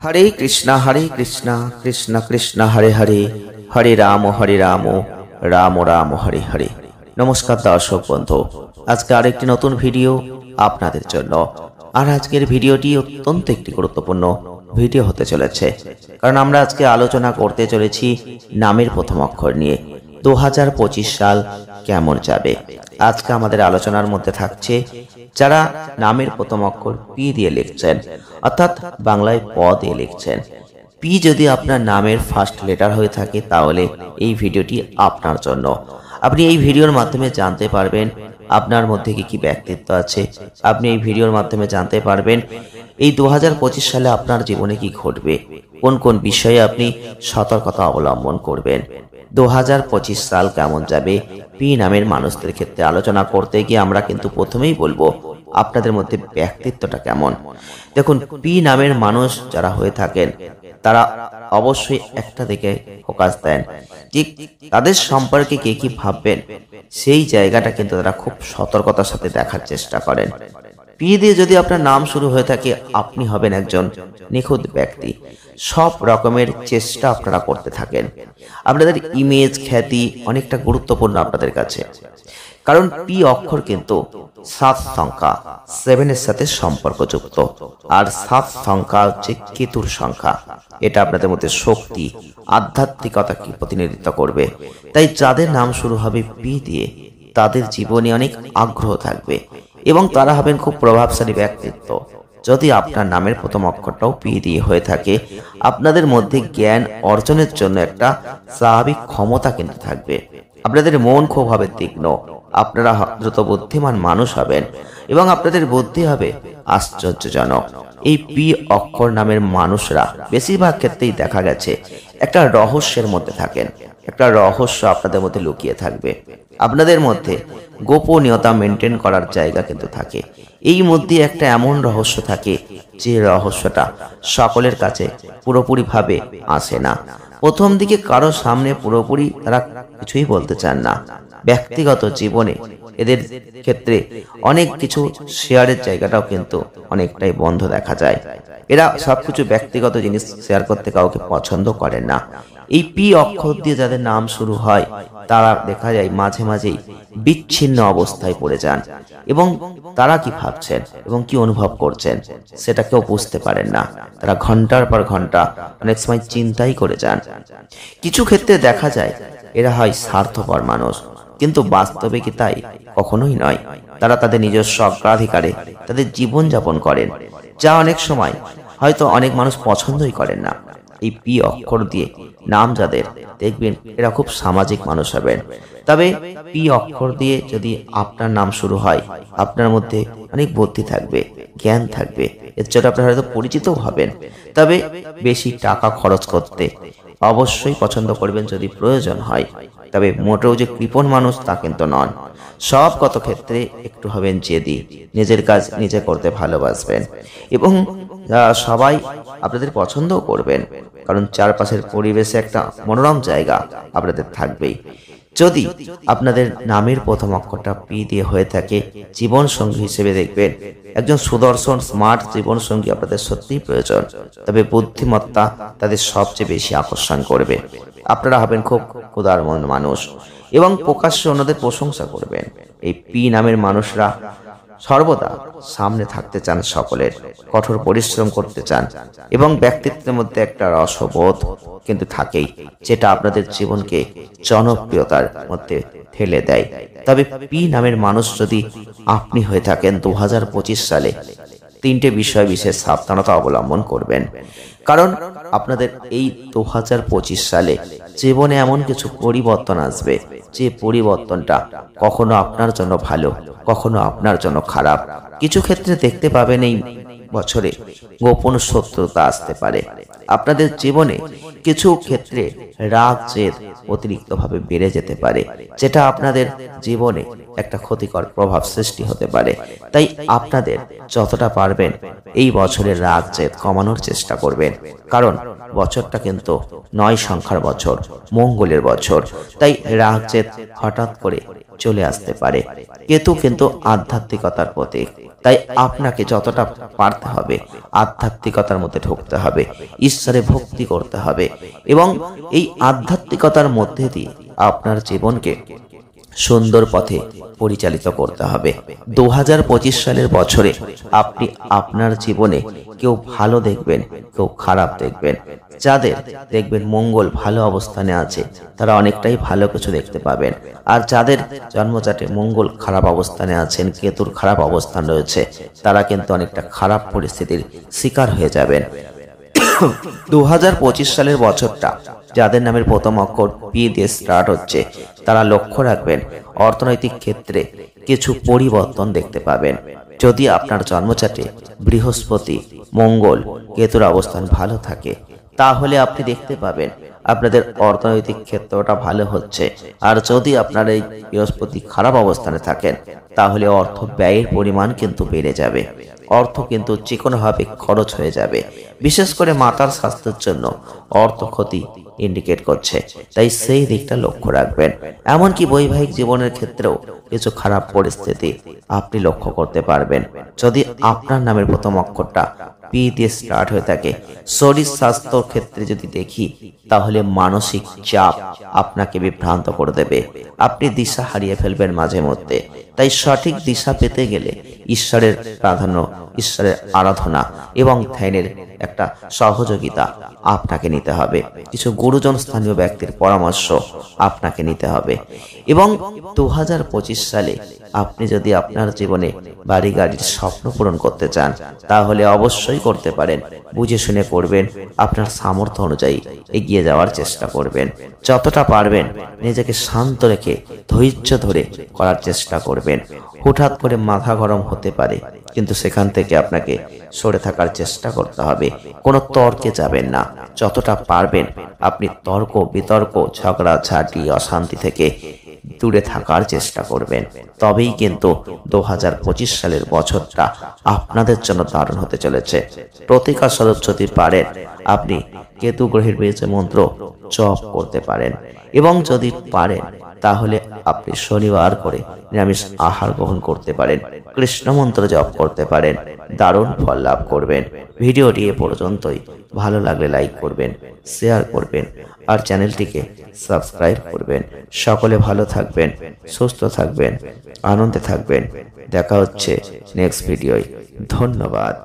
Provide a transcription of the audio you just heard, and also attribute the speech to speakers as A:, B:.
A: হরে কৃষ্ণ কৃষ্ণ কৃষ্ণ হরে হরে, হরে রাম রাম রাম হরে হরে। নমস্কার দর্শক বন্ধু, আজকে আরেকটি নতুন ভিডিও আপনাদের জন্য। আর আজকের ভিডিওটি অত্যন্ত একটি গুরুত্বপূর্ণ ভিডিও হতে চলেছে, কারণ আমরা আজকে আলোচনা করতে চলেছি নামের প্রথম অক্ষর নিয়ে। 2025 সাল কেমন যাবে আজকে আমাদের আলোচনার মধ্যে থাকছে যারা নামের প্রথম অক্ষর পি দিয়ে লিখছেন, অর্থাৎ বাংলায় প দিয়ে লিখছেন। পি যদি আপনার নামের ফার্স্ট লেটার হয়ে থাকে তাহলে এই ভিডিওটি আপনার জন্য। আপনি এই ভিডিওর মাধ্যমে জানতে পারবেন আপনার মধ্যে কি কি ব্যক্তিত্ব আছে। আপনি এই ভিডিওর মাধ্যমে জানতে পারবেন এই 2025 সালে আপনার জীবনে কি ঘটবে, কোন কোন বিষয়ে আপনি সতর্কতা অবলম্বন করবেন। 2025 সাল কেমন যাবে পি নামের মানুষদের ক্ষেত্রে আলোচনা করতে গিয়ে আমরা কিন্তু প্রথমেই বলবো আপনাদের মধ্যে ব্যক্তিত্বটা কেমন। দেখুন, পি নামের মানুষ যারা হয়ে থাকেন তারা অবশ্যই একটা দিকে ফোকাস দেন, ঠিক তাদের সম্পর্কে কে কি ভাববেন সেই জায়গাটা কিন্তু তারা খুব সতর্কতার সাথে দেখার চেষ্টা করেন। পি দিয়ে যদি আপনার নাম শুরু হয়ে থাকে আপনি হবেন একজন নিখুঁত ব্যক্তি। সব রকমের চেষ্টা আপনারা করতে থাকেন। আপনাদের ইমেজ খ্যাতি অনেকটা গুরুত্বপূর্ণ আপনাদের কাছে, কারণ পি অক্ষর কিন্তু 7 সংখ্যা 7 এর সাথে সম্পর্কযুক্ত। আর 7 সংখ্যা হচ্ছে কেতুর সংখ্যা। এটা আপনাদের মধ্যে শক্তি আধ্যাত্মিকতাকে প্রতিনিধিত্ব করবে। তাই যাদের নাম শুরু হবে পি দিয়ে তাদের জীবনে অনেক আগ্রহ থাকবে এবং তারা হবেন খুব প্রভাবশালী ব্যক্তিত্ব। যদি আপনার নামের প্রথম অক্ষরটাও পি দিয়ে হয়ে থাকে আপনাদের মধ্যে জ্ঞান অর্জনের জন্য একটা স্বাভাবিক ক্ষমতা কিন্তু থাকবে। আপনাদের মন খুব হবে তীক্ষ্ণ, আপনারা দ্রুত বুদ্ধিমান মানুষ হবেন এবং আপনাদের বুদ্ধি হবে আশ্চর্যজনক। এই পি অক্ষর নামের মানুষরা বেশিরভাগ ক্ষেত্রেই দেখা গেছে একটা রহস্যের মধ্যে থাকেন। একটা রহস্য আপনাদের মধ্যে লুকিয়ে থাকবে। আপনাদের মধ্যে গোপনীয়তা মেনটেন করার জায়গা কিন্তু থাকে। এই মধ্যে একটা এমন রহস্য থাকে যে রহস্যটা সকলের কাছে পুরোপুরি ভাবে আসে না। প্রথম দিকে কারো সামনে পুরোপুরি তারা কিছুই বলতে চান না। ব্যক্তিগত জীবনে এদের ক্ষেত্রে অনেক কিছু শেয়ারের জায়গাটাও কিন্তু অনেকটাই বন্ধ দেখা যায়। এরা সবকিছু ব্যক্তিগত জিনিস শেয়ার করতে কাউকে পছন্দ করেন না। এই পি অক্ষর দিয়ে যাদের নাম শুরু হয় তারা দেখা যায় মাঝে মাঝেই বিচ্ছিন্ন অবস্থায় পড়ে যান এবং তারা কি ভাবছেন এবং কি অনুভব করছেন সেটা কেউ বুঝতে পারেন না। তারা ঘন্টার পর ঘন্টা অনেক সময় চিন্তাই করে যান। কিছু ক্ষেত্রে দেখা যায় এরা হয় স্বার্থপর মানুষ, কিন্তু বাস্তবে কি তাই? কখনোই নয়। তারা তাদের নিজস্ব অগ্রাধিকারে তাদের জীবন যাপন করেন, যা অনেক সময় হয়তো অনেক মানুষ পছন্দই করেন না। এই পি অক্ষর দিয়ে নাম যাদের দেখবেন এরা খুব সামাজিক মানুষ হবেন। তবে পি অক্ষর দিয়ে যদি আপনার নাম শুরু হয় আপনার মধ্যে অনেক বুদ্ধি থাকবে, জ্ঞান থাকবে, এর জন্য আপনারা হয়তো পরিচিত হবেন। তবে বেশি টাকা খরচ করতে অবশ্যই পছন্দ করবেন যদি প্রয়োজন হয়। তবে মোটেও যে কৃপণ মানুষ তা কিন্তু নন। সব কত ক্ষেত্রে একটু হবেন জেদি, নিজের কাজ নিজে করতে ভালোবাসবেন এবং সবাই আপনাদের পছন্দও করবেন, কারণ চারপাশের পরিবেশে একটা মনোরম জায়গা আপনাদের থাকবেই। যদি আপনাদের নামের প্রথম অক্ষরটা পি দিয়ে হয়ে থাকে জীবন সঙ্গী হিসেবে দেখবেন একজন সুদর্শন স্মার্ট জীবন সঙ্গী আপনাদের সত্যিই প্রয়োজন। তবে বুদ্ধিমত্তা তাদের সবচেয়ে বেশি আকর্ষণ করবে। আপনারা হবেন খুব উদারমন মানুষ এবং প্রকাশ্যে অন্যদের প্রশংসা করবেন। এই পি নামের মানুষরা সর্বদা সামনে থাকতে চান, সকলের কঠোর পরিশ্রম করতে চান এবং ব্যক্তিত্বের মধ্যে একটা রসবোধ কিন্তু থাকেই, যেটা আপনাদের জীবনকে জনপ্রিয়তার মধ্যে ঠেলে দেয়। তবে পি নামের মানুষ যদি আপনি হয়ে থাকেন 2025 সালে 3টে বিষয় বিশেষ সাবধানতা অবলম্বন করবেন, কারণ আপনাদের এই 2025 সালে জীবনে এমন কিছু পরিবর্তন আসবে যে পরিবর্তনটা কখনো আপনার জন্য ভালো, কখনো আপনার জন্য খারাপ। কিছু ক্ষেত্রে দেখতে পাবেন এই বছরে গোপন শত্রুতা আসতে পারে। আপনাদের জীবনে কিছু ক্ষেত্রে রাগ জেদ অতিরিক্তভাবে বেড়ে যেতে পারে, যেটা আপনাদের জীবনে একটা ক্ষতিকর প্রভাব সৃষ্টি হতে পারে। তাই আপনাদের যতটা পারবেন এই বছরের রাগ জেদ কমানোর চেষ্টা করবেন, কারণ বছরটা কিন্তু 9 সংখ্যার বছর, মঙ্গলের বছর। তাই রাগ জেদ হঠাৎ করে চলে আসতে পারে। কেতু কিন্তু আধ্যাত্মিকতার প্রতীক, তাই আপনাকে যতটা পারতে হবে আধ্যাত্মিকতার মধ্যে ঢুকতে হবে, ঈশ্বরে ভক্তি করতে হবে এবং এই আধ্যাত্মিকতার মধ্যে দিয়ে আপনার জীবনকে সুন্দর পথে পরিচালিত করতে হবে। 2025 সালের বছরে আপনি আপনার জীবনে কেউ ভালো দেখবেন, কেউ খারাপ দেখবেন। যাদের দেখবেন মঙ্গল ভালো অবস্থানে আছে তারা অনেকটাই ভালো কিছু দেখতে পাবেন, আর যাদের জন্মচাটে মঙ্গল খারাপ অবস্থানে আছেন, কেতুর খারাপ অবস্থান রয়েছে, তারা কিন্তু অনেকটা খারাপ পরিস্থিতির শিকার হয়ে যাবেন। 2025 সালের বছরটা যাদের নামের প্রথম অক্ষর পি দিয়ে স্টার্ট হচ্ছে তারা লক্ষ্য রাখবেন অর্থনৈতিক ক্ষেত্রে কিছু পরিবর্তন দেখতে পাবেন। যদি আপনার জন্মচাটে বৃহস্পতি, মঙ্গল, কেতুর অবস্থান ভালো থাকে তাহলে আপনি দেখতে পাবেন আপনাদের অর্থনৈতিক ক্ষেত্রটা ভালো হচ্ছে। আর যদি আপনার এই বৃহস্পতি খারাপ অবস্থানে থাকেন তাহলে অর্থ ব্যয়ের পরিমাণ কিন্তু বেড়ে যাবে, অর্থ কিন্তু চিকনভাবে খরচ হয়ে যাবে। বিশেষ করে মাতার স্বাস্থ্যের জন্য অর্থ ক্ষতি ইন্ডিকেট করছে, তাই সেই দিকটা লক্ষ্য রাখবেন। এমনকি বৈবাহিক জীবনের ক্ষেত্রেও কিছু খারাপ পরিস্থিতি আপনি লক্ষ্য করতে পারবেন যদি আপনার নামের প্রথম অক্ষরটা পি দিয়ে স্টার্ট হয়ে থাকে। শরীর স্বাস্থ্যর ক্ষেত্রে যদি দেখি তাহলে মানসিক চাপ আপনাকে বিভ্রান্ত করে দেবে, আপনি দিশা হারিয়ে ফেলবেন মাঝে মধ্যে। তাই সঠিক দিশা পেতে গেলে ঈশ্বরের প্রাধান্য, ঈশ্বরের আরাধনা এবং ধ্যানের একটা সহযোগিতা আপনাকে নিতে হবে। কিছু গুরুজন স্থানীয় ব্যক্তির পরামর্শ আপনাকে নিতে হবে। এবং 2025 সালে আপনি যদি আপনার জীবনে বাড়ি গাড়ির স্বপ্ন পূরণ করতে চান তাহলে অবশ্যই করতে পারেন। বুঝে শুনে করবেন, আপনার সামর্থ্য অনুযায়ী এগিয়ে যাওয়ার চেষ্টা করবেন। যতটা পারবেন নিজেকে শান্ত রেখে ধৈর্য ধরে করার চেষ্টা করবেন। হুটহাট করে মাথা গরম হতে পারে, কিন্তু সেখান থেকে আপনাকে সরে থাকার চেষ্টা করতে হবে। কোনো তর্কে যাবেন না। যতটা পারবেন আপনি তর্ক বিতর্ক, ঝগড়াঝাটি, অশান্তি থেকে দূরে থাকার চেষ্টা করবেন। তবেই কিন্তু 2025 সালের বছরটা আপনাদের জন্য দারুণ হতে চলেছে। প্রতিকার স্বরূপ যদি পারেন আপনি কেতু গ্রহের বীজে মন্ত্র জপ করতে পারেন, এবং যদি পারেন তাহলে আপনি শনিবার করে নিরামিষ আহার গ্রহণ করতে পারেন, কৃষ্ণ মন্ত্র জপ করতে পারেন, দারুণ ফল লাভ করবেন। ভিডিওটি এ পর্যন্তই। ভালো লাগলে লাইক করবেন, শেয়ার করবেন আর চ্যানেলটিকে সাবস্ক্রাইব করবেন। সকলে ভালো থাকবেন, সুস্থ থাকবেন, আনন্দে থাকবেন। দেখা হচ্ছে নেক্সট ভিডিওয়। ধন্যবাদ।